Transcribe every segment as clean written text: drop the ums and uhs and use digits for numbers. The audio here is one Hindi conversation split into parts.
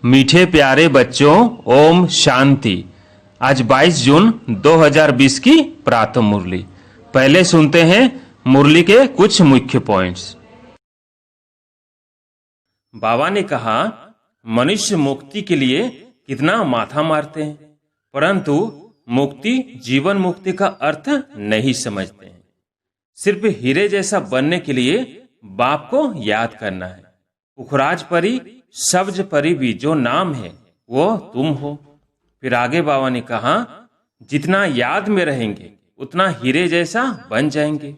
मीठे प्यारे बच्चों, ओम शांति। आज 22 जून 2020 की प्रातः मुरली। पहले सुनते हैं मुरली के कुछ मुख्य पॉइंट्स। बाबा ने कहा, मनुष्य मुक्ति के लिए कितना माथा मारते हैं, परंतु मुक्ति, जीवन मुक्ति का अर्थ नहीं समझते हैं। सिर्फ हीरे जैसा बनने के लिए बाप को याद करना है। पुखराज परी, सब्ज परी भी जो नाम है वो तुम हो। फिर आगे बाबा ने कहा, जितना याद में रहेंगे उतना हीरे जैसा बन जाएंगे।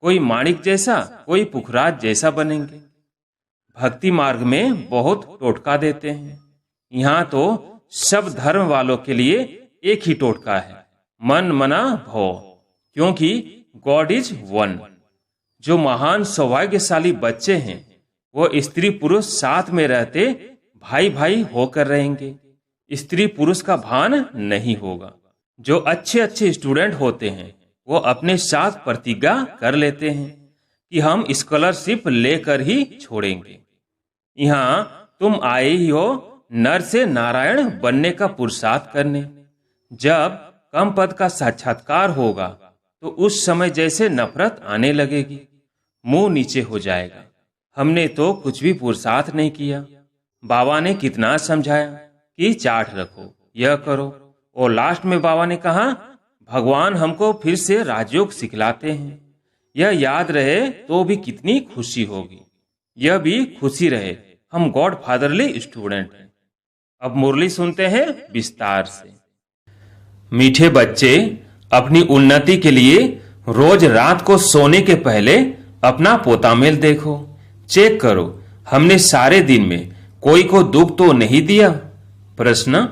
कोई माणिक जैसा, कोई पुखराज जैसा बनेंगे। भक्ति मार्ग में बहुत टोटका देते हैं। यहाँ तो सब धर्म वालों के लिए एक ही टोटका है, मन मना भव, क्योंकि गॉड इज वन। जो महान सौभाग्यशाली बच्चे हैं वो स्त्री पुरुष साथ में रहते भाई भाई होकर रहेंगे। स्त्री पुरुष का भान नहीं होगा। जो अच्छे अच्छे स्टूडेंट होते हैं वो अपने साथ प्रतिज्ञा कर लेते हैं कि हम स्कॉलरशिप लेकर ही छोड़ेंगे। यहाँ तुम आए ही हो नर से नारायण बनने का पुरुषार्थ करने। जब कम पद का साक्षात्कार होगा तो उस समय जैसे नफरत आने लगेगी, मुंह नीचे हो जाएगा। हमने तो कुछ भी पुरुषार्थ नहीं किया। बाबा ने कितना समझाया कि चार्ट रखो, यह करो, और लास्ट में बाबा ने कहा, भगवान हमको फिर से राजयोग सिखलाते हैं। यह याद रहे तो भी कितनी खुशी होगी। यह भी खुशी रहे हम गॉड फादरली स्टूडेंट हैं। अब मुरली सुनते हैं विस्तार से। मीठे बच्चे, अपनी उन्नति के लिए रोज रात को सोने के पहले अपना पोतामेल देखो, चेक करो हमने सारे दिन में कोई को दुख तो नहीं दिया। प्रश्न,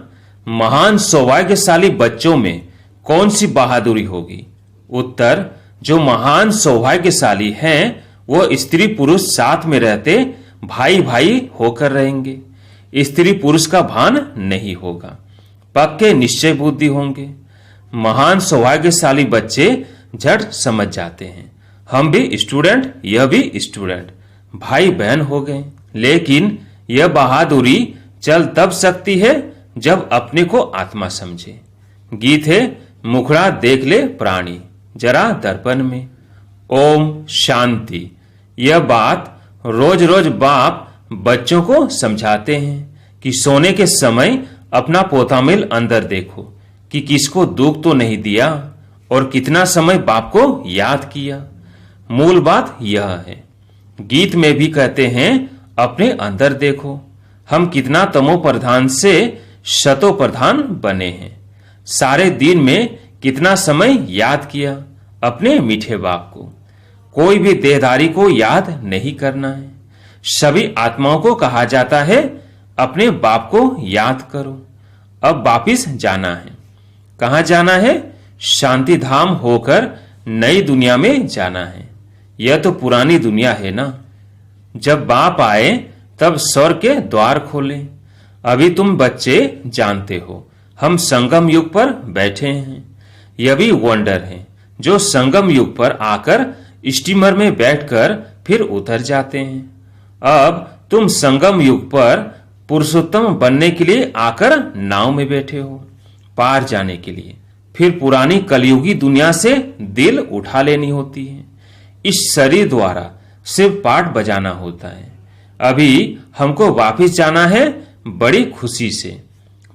महान सौभाग्यशाली बच्चों में कौन सी बहादुरी होगी? उत्तर, जो महान सौभाग्यशाली हैं वो स्त्री पुरुष साथ में रहते भाई भाई होकर रहेंगे। स्त्री पुरुष का भान नहीं होगा, पक्के निश्चय बुद्धि होंगे। महान सौभाग्यशाली बच्चे झट समझ जाते हैं, हम भी स्टूडेंट, यह भी स्टूडेंट, भाई बहन हो गए। लेकिन यह बहादुरी चल तब सकती है जब अपने को आत्मा समझे। गीत है, मुखड़ा देख ले प्राणी जरा दर्पण में। ओम शांति। यह बात रोज रोज बाप बच्चों को समझाते हैं कि सोने के समय अपना पोतामेल अंदर देखो कि किसको दुख तो नहीं दिया और कितना समय बाप को याद किया। मूल बात यह है। गीत में भी कहते हैं, अपने अंदर देखो हम कितना तमो प्रधान से शतो प्रधान बने हैं। सारे दिन में कितना समय याद किया अपने मीठे बाप को। कोई भी देहधारी को याद नहीं करना है। सभी आत्माओं को कहा जाता है, अपने बाप को याद करो। अब वापिस जाना है। कहाँ जाना है? शांति धाम होकर नई दुनिया में जाना है। यह तो पुरानी दुनिया है ना। जब बाप आए तब स्वर्ग के द्वार खोले। अभी तुम बच्चे जानते हो हम संगम युग पर बैठे हैं। यह भी वंडर है जो संगम युग पर आकर स्टीमर में बैठकर फिर उतर जाते हैं। अब तुम संगम युग पर पुरुषोत्तम बनने के लिए आकर नाव में बैठे हो, पार जाने के लिए। फिर पुरानी कलयुगी दुनिया से दिल उठा लेनी होती है। इस शरीर द्वारा सिर्फ पाठ बजाना होता है। अभी हमको वापस जाना है बड़ी खुशी से।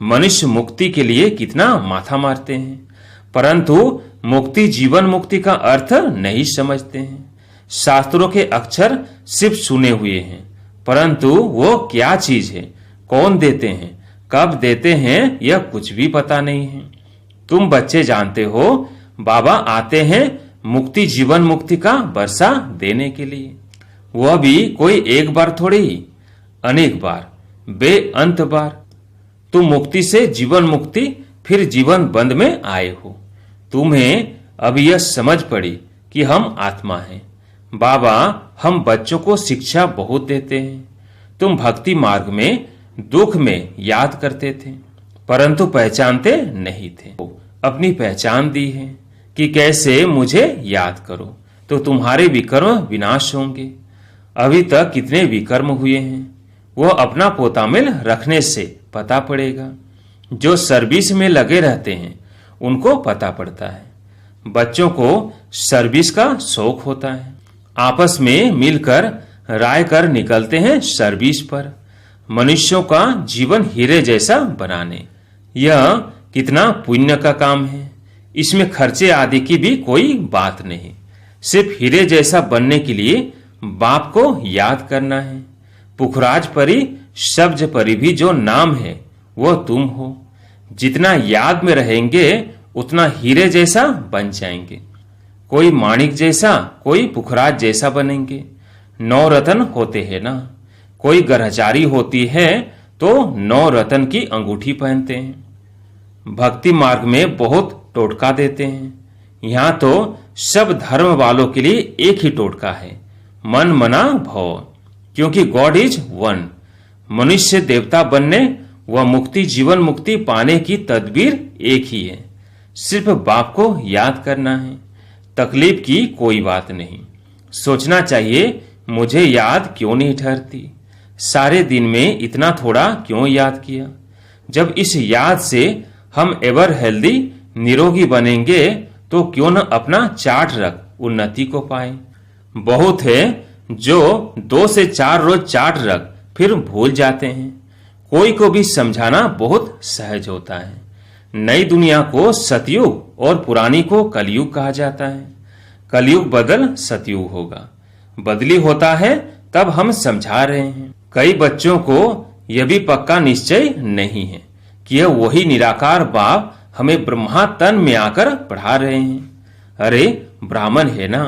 मनुष्य मुक्ति के लिए कितना माथा मारते हैं, परंतु मुक्ति, जीवन मुक्ति का अर्थ नहीं समझते हैं। शास्त्रों के अक्षर सिर्फ सुने हुए हैं, परंतु वो क्या चीज है, कौन देते हैं, कब देते हैं, यह कुछ भी पता नहीं है। तुम बच्चे जानते हो बाबा आते हैं मुक्ति, जीवन मुक्ति का वर्षा देने के लिए। वह भी कोई एक बार थोड़ी, अनेक बार, बेअंत बार। तुम मुक्ति से जीवन मुक्ति, फिर जीवन बंद में आए हो। तुम्हें अब यह समझ पड़ी कि हम आत्मा हैं। बाबा हम बच्चों को शिक्षा बहुत देते हैं। तुम भक्ति मार्ग में दुख में याद करते थे, परंतु पहचानते नहीं थे। अपनी पहचान दी है कि कैसे मुझे याद करो तो तुम्हारे विकर्म विनाश होंगे। अभी तक कितने विकर्म हुए हैं, वह अपना पोता मिल रखने से पता पड़ेगा। जो सर्विस में लगे रहते हैं उनको पता पड़ता है। बच्चों को सर्विस का शौक होता है, आपस में मिलकर राय कर निकलते हैं सर्विस पर, मनुष्यों का जीवन हीरे जैसा बनाने। यह कितना पुण्य का काम है। इसमें खर्चे आदि की भी कोई बात नहीं। सिर्फ हीरे जैसा बनने के लिए बाप को याद करना है। पुखराज परी सब्ज परी भी जो नाम है वो तुम हो। जितना याद में रहेंगे उतना हीरे जैसा बन जाएंगे। कोई माणिक जैसा, कोई पुखराज जैसा बनेंगे। 9 रतन होते हैं ना। कोई ग्रहचारी होती है तो 9 रतन की अंगूठी पहनते हैं। भक्ति मार्ग में बहुत टोटका देते हैं। यहाँ तो सब धर्म वालों के लिए एक ही टोटका है, मन मना भव, क्योंकि गॉड इज वन। मनुष्य देवता बनने व मुक्ति जीवन मुक्ति पाने की तदबीर एक ही है। सिर्फ बाप को याद करना है। तकलीफ की कोई बात नहीं। सोचना चाहिए मुझे याद क्यों नहीं ठहरती, सारे दिन में इतना थोड़ा क्यों याद किया। जब इस याद से हम एवर हेल्दी निरोगी बनेंगे तो क्यों न अपना चार्ट रख उन्नति को पाए। बहुत है जो 2 से 4 रोज चार्ट रख फिर भूल जाते हैं। कोई को भी समझाना बहुत सहज होता है। नई दुनिया को सतयुग और पुरानी को कलयुग कहा जाता है। कलयुग बदल सतयुग होगा। बदली होता है तब हम समझा रहे हैं। कई बच्चों को यह भी पक्का निश्चय नहीं है कि यह वही निराकार बाप हमें ब्रह्मा तन में आकर पढ़ा रहे हैं। अरे ब्राह्मण है ना,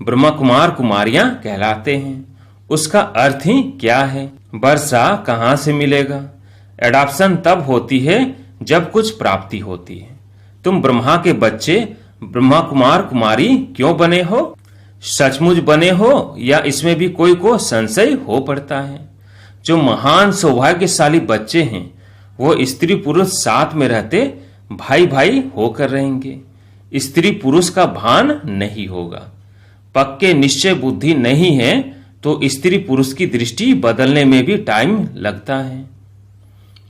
ब्रह्मा कुमार कुमारियां कहलाते हैं। उसका अर्थ ही क्या है? वर्षा कहाँ से मिलेगा? एडॉप्शन तब होती है जब कुछ प्राप्ति होती है। तुम ब्रह्मा के बच्चे ब्रह्मा कुमार कुमारी क्यों बने हो? सचमुच बने हो या इसमें भी कोई को संशय हो पड़ता है? जो महान सौभाग्यशाली बच्चे हैं वो स्त्री पुरुष साथ में रहते भाई भाई होकर रहेंगे। स्त्री पुरुष का भान नहीं होगा। पक्के निश्चय बुद्धि नहीं है तो स्त्री पुरुष की दृष्टि बदलने में भी टाइम लगता है।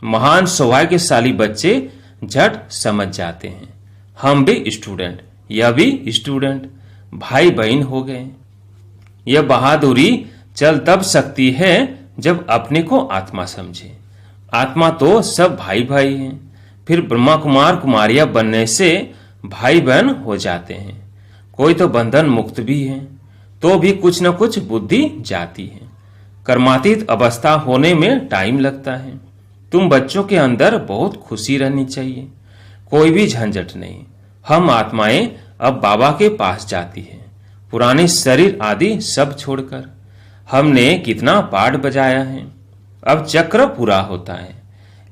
महान सौभाग्यशाली बच्चे झट समझ जाते हैं। हम भी स्टूडेंट, यह भी स्टूडेंट, भाई बहन हो गए। यह बहादुरी चल तब सकती है जब अपने को आत्मा समझे। आत्मा तो सब भाई भाई हैं। फिर ब्रह्मा कुमार कुमारियां बनने से भाई बहन हो जाते हैं। कोई तो बंधन मुक्त भी है तो भी कुछ न कुछ बुद्धि जाती है। कर्मातीत अवस्था होने में टाइम लगता है। तुम बच्चों के अंदर बहुत खुशी रहनी चाहिए, कोई भी झंझट नहीं। हम आत्माएं अब बाबा के पास जाती हैं, पुराने शरीर आदि सब छोड़कर। हमने कितना पाठ बजाया है, अब चक्र पूरा होता है।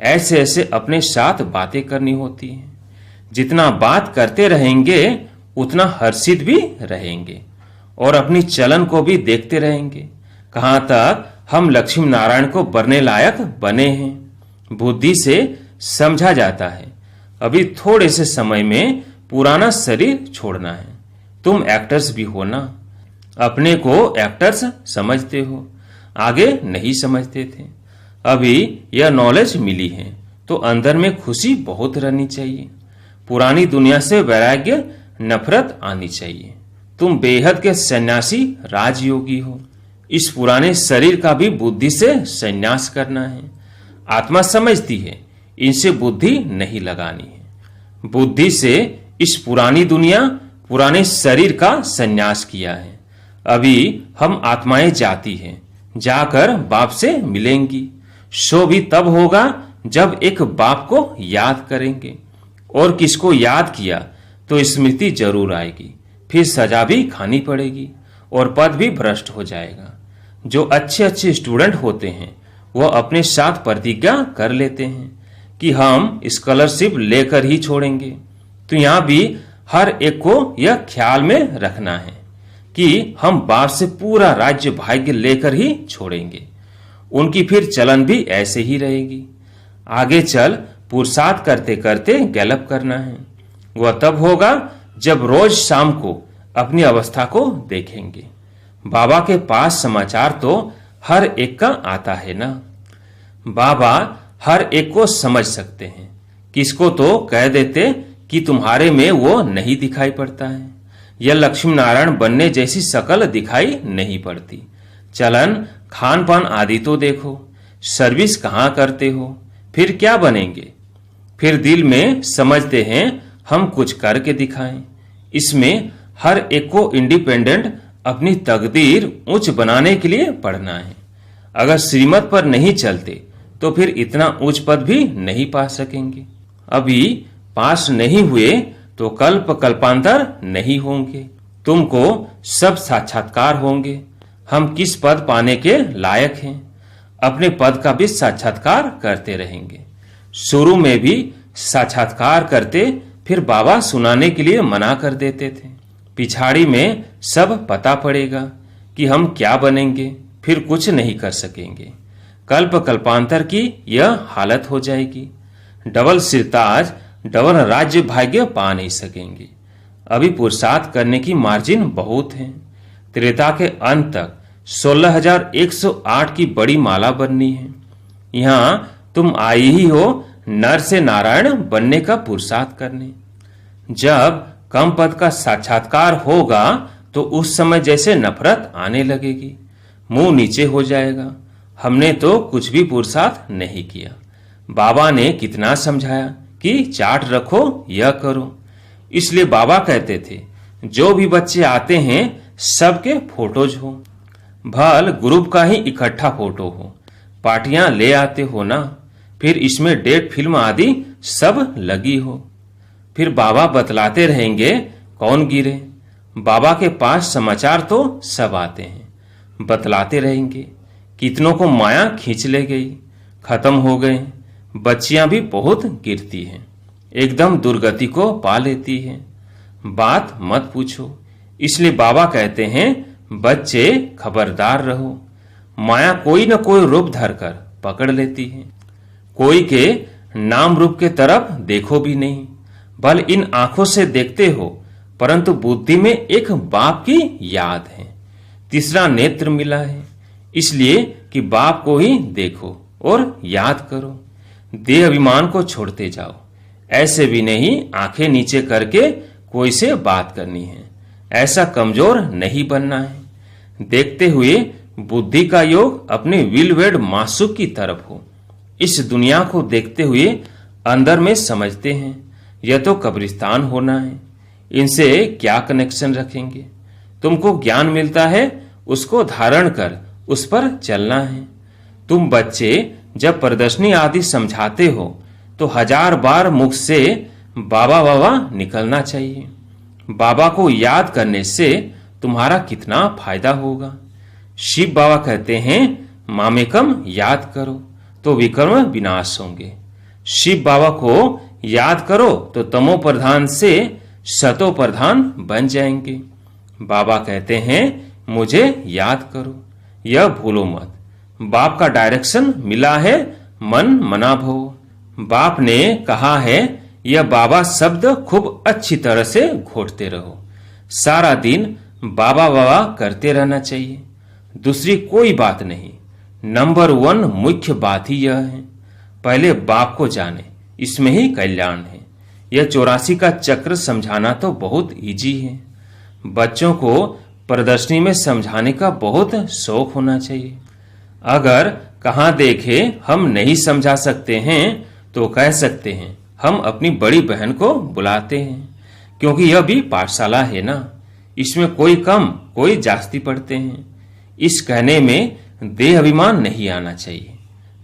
ऐसे ऐसे अपने साथ बातें करनी होती हैं। जितना बात करते रहेंगे उतना हर्षित भी रहेंगे और अपनी चलन को भी देखते रहेंगे। कहां तक हम लक्ष्मी नारायण को बनने लायक बने हैं। बुद्धि से समझा जाता है अभी थोड़े से समय में पुराना शरीर छोड़ना है। तुम एक्टर्स भी हो ना, अपने को एक्टर्स समझते हो, आगे नहीं समझते थे। अभी यह नॉलेज मिली है तो अंदर में खुशी बहुत रहनी चाहिए। पुरानी दुनिया से वैराग्य नफरत आनी चाहिए। तुम बेहद के सन्यासी राजयोगी हो। इस पुराने शरीर का भी बुद्धि से संन्यास करना है। आत्मा समझती है इनसे बुद्धि नहीं लगानी है। बुद्धि से इस पुरानी दुनिया पुराने शरीर का संन्यास किया है। अभी हम आत्माएं जाती हैं, जाकर बाप से मिलेंगी। सो भी तब होगा जब एक बाप को याद करेंगे। और किसको याद किया तो स्मृति जरूर आएगी, फिर सजा भी खानी पड़ेगी और पद भी भ्रष्ट हो जाएगा। जो अच्छे अच्छे स्टूडेंट होते हैं वह अपने साथ प्रतिज्ञा कर लेते हैं कि हम स्कॉलरशिप लेकर ही छोड़ेंगे। तो यहाँ भी हर एक को यह ख्याल में रखना है कि हम बाप से पूरा राज्य भाग्य लेकर ही छोड़ेंगे। उनकी फिर चलन भी ऐसे ही रहेगी। आगे चल पुरुषार्थ करते करते गैलप करना है। वह तब होगा जब रोज शाम को अपनी अवस्था को देखेंगे। बाबा के पास समाचार तो हर एक का आता है ना। बाबा हर एक को समझ सकते हैं, किसको तो कह देते कि तुम्हारे में वो नहीं दिखाई पड़ता है, यह लक्ष्मी नारायण बनने जैसी शकल दिखाई नहीं पड़ती। चलन खान पान आदि तो देखो, सर्विस कहाँ करते हो, फिर क्या बनेंगे। फिर दिल में समझते हैं हम कुछ करके दिखाएं। इसमें हर एक को इंडिपेंडेंट अपनी तकदीर ऊंच बनाने के लिए पढ़ना है। अगर श्रीमत पर नहीं चलते तो फिर इतना ऊंच पद भी नहीं पा सकेंगे। अभी पास नहीं हुए तो कल्प कल्पांतर नहीं होंगे। तुमको सब साक्षात्कार होंगे, हम किस पद पाने के लायक हैं। अपने पद का भी साक्षात्कार करते रहेंगे। शुरू में भी साक्षात्कार करते, फिर बाबा सुनाने के लिए मना कर देते थे। पिछाड़ी में सब पता पड़ेगा कि हम क्या बनेंगे, फिर कुछ नहीं कर सकेंगे। कल्प कल्पांतर की यह हालत हो जाएगी। डबल सिरताज डबल राज्य भाग्य पा नहीं सकेंगे। अभी पुरुषार्थ करने की मार्जिन बहुत है। त्रेता के अंत तक 16,108 की बड़ी माला बननी है। यहाँ तुम आई ही हो नर से नारायण बनने का पुरुषार्थ करने। जब कम पद का साक्षात्कार होगा तो उस समय जैसे नफरत आने लगेगी, मुंह नीचे हो जाएगा। हमने तो कुछ भी पुरुषार्थ नहीं किया। बाबा ने कितना समझाया कि चार्ट रखो, यह करो। इसलिए बाबा कहते थे जो भी बच्चे आते हैं सबके फोटोज हो, भल ग्रुप का ही इकट्ठा फोटो हो। पार्टियां ले आते हो ना, फिर इसमें डेट फिल्म आदि सब लगी हो। फिर बाबा बतलाते रहेंगे कौन गिरे। बाबा के पास समाचार तो सब आते हैं, बतलाते रहेंगे कितनों को माया खींच ले गई, खत्म हो गए। बच्चियां भी बहुत गिरती हैं, एकदम दुर्गति को पा लेती हैं, बात मत पूछो। इसलिए बाबा कहते हैं बच्चे खबरदार रहो, माया कोई न कोई रूप धरकर पकड़ लेती है। कोई के नाम रूप के तरफ देखो भी नहीं, बल इन आंखों से देखते हो, परंतु बुद्धि में एक बाप की याद है। तीसरा नेत्र मिला है, इसलिए कि बाप को ही देखो और याद करो। देह अभिमान को छोड़ते जाओ। ऐसे भी नहीं आंखें नीचे करके कोई से बात करनी है, ऐसा कमजोर नहीं बनना है। देखते हुए बुद्धि का योग अपने विलवेड मासूक की तरफ हो। इस दुनिया को देखते हुए अंदर में समझते हैं यह तो कब्रिस्तान होना है, इनसे क्या कनेक्शन रखेंगे। तुमको ज्ञान मिलता है, उसको धारण कर उस पर चलना है। तुम बच्चे जब प्रदर्शनी आदि समझाते हो तो 1000 बार मुख से बाबा बाबा निकलना चाहिए। बाबा को याद करने से तुम्हारा कितना फायदा होगा। शिव बाबा कहते हैं मामेकम याद करो तो विकर्म विनाश होंगे। शिव बाबा को याद करो तो तमो प्रधान से सतो प्रधान बन जाएंगे। बाबा कहते हैं मुझे याद करो, यह भूलो मत। बाप का डायरेक्शन मिला है मन मना भो। बाप ने कहा है यह बाबा शब्द खूब अच्छी तरह से घोटते रहो। सारा दिन बाबा बाबा करते रहना चाहिए, दूसरी कोई बात नहीं। नंबर 1 मुख्य बात ही यह है, पहले बाप को जाने, इसमें ही कल्याण है। यह 84 का चक्र समझाना तो बहुत इजी है। बच्चों को प्रदर्शनी में समझाने का बहुत शौक होना चाहिए। अगर कहाँ देखे हम नहीं समझा सकते हैं तो कह सकते हैं हम अपनी बड़ी बहन को बुलाते हैं, क्योंकि यह भी पाठशाला है ना, इसमें कोई कम कोई जास्ती पढ़ते हैं। इस कहने में देह अभिमान नहीं आना चाहिए।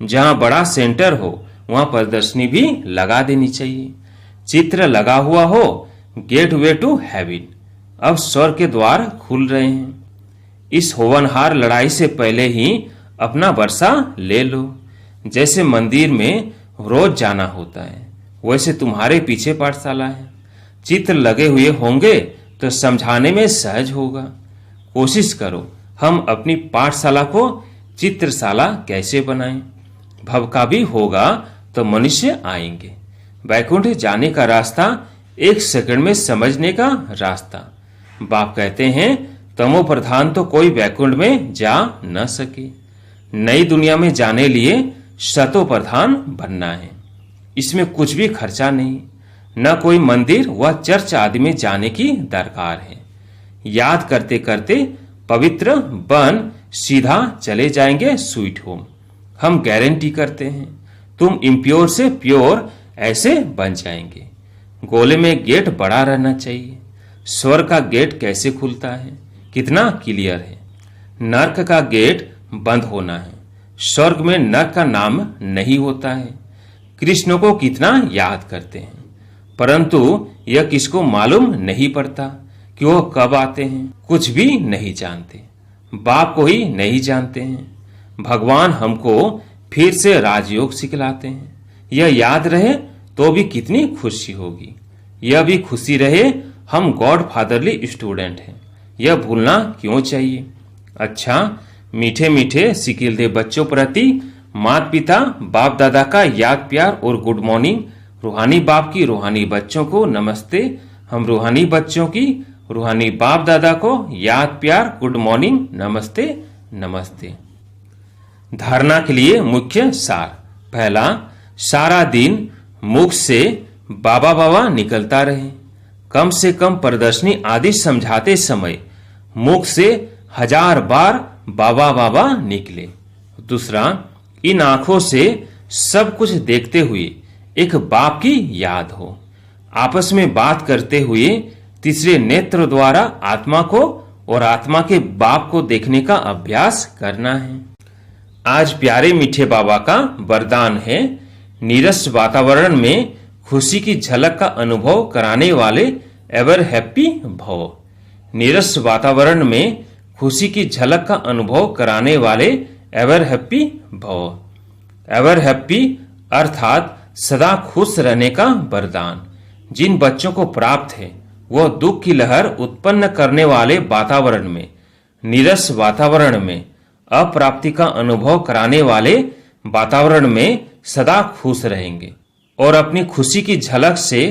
जहां बड़ा सेंटर हो वहां प्रदर्शनी भी लगा देनी चाहिए। चित्र लगा हुआ हो, गेट वे टू हेवन। अब स्वर्ग के द्वार खुल रहे हैं। इस होवनहार लड़ाई से पहले ही अपना वर्षा ले लो। जैसे मंदिर में रोज जाना होता है, वैसे तुम्हारे पीछे पाठशाला है। चित्र लगे हुए होंगे तो समझाने में सहज होगा। कोशिश करो हम अपनी पाठशाला को चित्रशाला कैसे बनाएं। भव का भी होगा तो मनुष्य आएंगे। वैकुंठ जाने का रास्ता 1 सेकंड में समझने का रास्ता। बाप कहते हैं तमो प्रधान तो कोई वैकुंठ में जा न सके। नई दुनिया में जाने लिए शतो प्रधान बनना है। इसमें कुछ भी खर्चा नहीं, न कोई मंदिर व चर्च आदि में जाने की दरकार है। याद करते करते पवित्र बन सीधा चले जाएंगे स्वीट होम। हम गारंटी करते हैं तुम इम्प्योर से प्योर ऐसे बन जाएंगे। गोले में गेट बड़ा रहना चाहिए। स्वर्ग का गेट कैसे खुलता है, कितना क्लियर है। नर्क का गेट बंद होना है। स्वर्ग में नर्क का नाम नहीं होता है। कृष्ण को कितना याद करते हैं, परंतु यह किसको मालूम नहीं पड़ता कि वो कब आते हैं। कुछ भी नहीं जानते, बाप को ही नहीं जानते हैं। भगवान हमको फिर से राजयोग सिखलाते हैं। यह याद रहे तो भी कितनी खुशी होगी। यह भी खुशी रहे हम गॉड फादरली स्टूडेंट हैं। यह भूलना क्यों चाहिए। अच्छा, मीठे मीठे सिकिलदे बच्चों प्रति माता पिता बाप दादा का याद प्यार और गुड मॉर्निंग। रूहानी बाप की रूहानी बच्चों को नमस्ते। हम रूहानी बच्चों की रूहानी बाप दादा को याद प्यार गुड मॉर्निंग नमस्ते नमस्ते। धारणा के लिए मुख्य सार। पहला, सारा दिन मुख से बाबा बाबा निकलता रहे। कम से कम प्रदर्शनी आदि समझाते समय मुख से 1000 बार बाबा बाबा निकले। दूसरा, इन आंखों से सब कुछ देखते हुए एक बाप की याद हो। आपस में बात करते हुए तीसरे नेत्र द्वारा आत्मा को और आत्मा के बाप को देखने का अभ्यास करना है। आज प्यारे मीठे बाबा का वरदान है, नीरस वातावरण में खुशी की झलक का अनुभव कराने वाले एवर हैप्पी भव। नीरस वातावरण में खुशी की झलक का अनुभव कराने वाले एवर हैप्पी भव। एवर हैप्पी अर्थात सदा खुश रहने का वरदान जिन बच्चों को प्राप्त है, वह दुख की लहर उत्पन्न करने वाले वातावरण में, नीरस वातावरण में, अप्राप्ति का अनुभव कराने वाले वातावरण में सदा खुश रहेंगे और अपनी खुशी की झलक से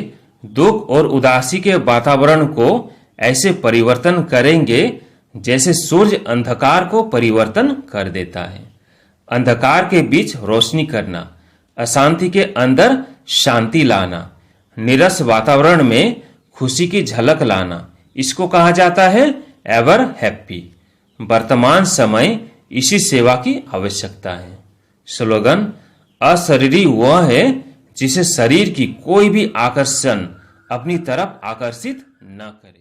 दुख और उदासी के वातावरण को ऐसे परिवर्तन करेंगे जैसे सूर्य अंधकार को परिवर्तन कर देता है। अंधकार के बीच रोशनी करना, अशांति के अंदर शांति लाना, नीरस वातावरण में खुशी की झलक लाना, इसको कहा जाता है एवर हैप्पी। वर्तमान समय इसी सेवा की आवश्यकता है। स्लोगन, अशरीरी वह है जिसे शरीर की कोई भी आकर्षण अपनी तरफ आकर्षित न करे।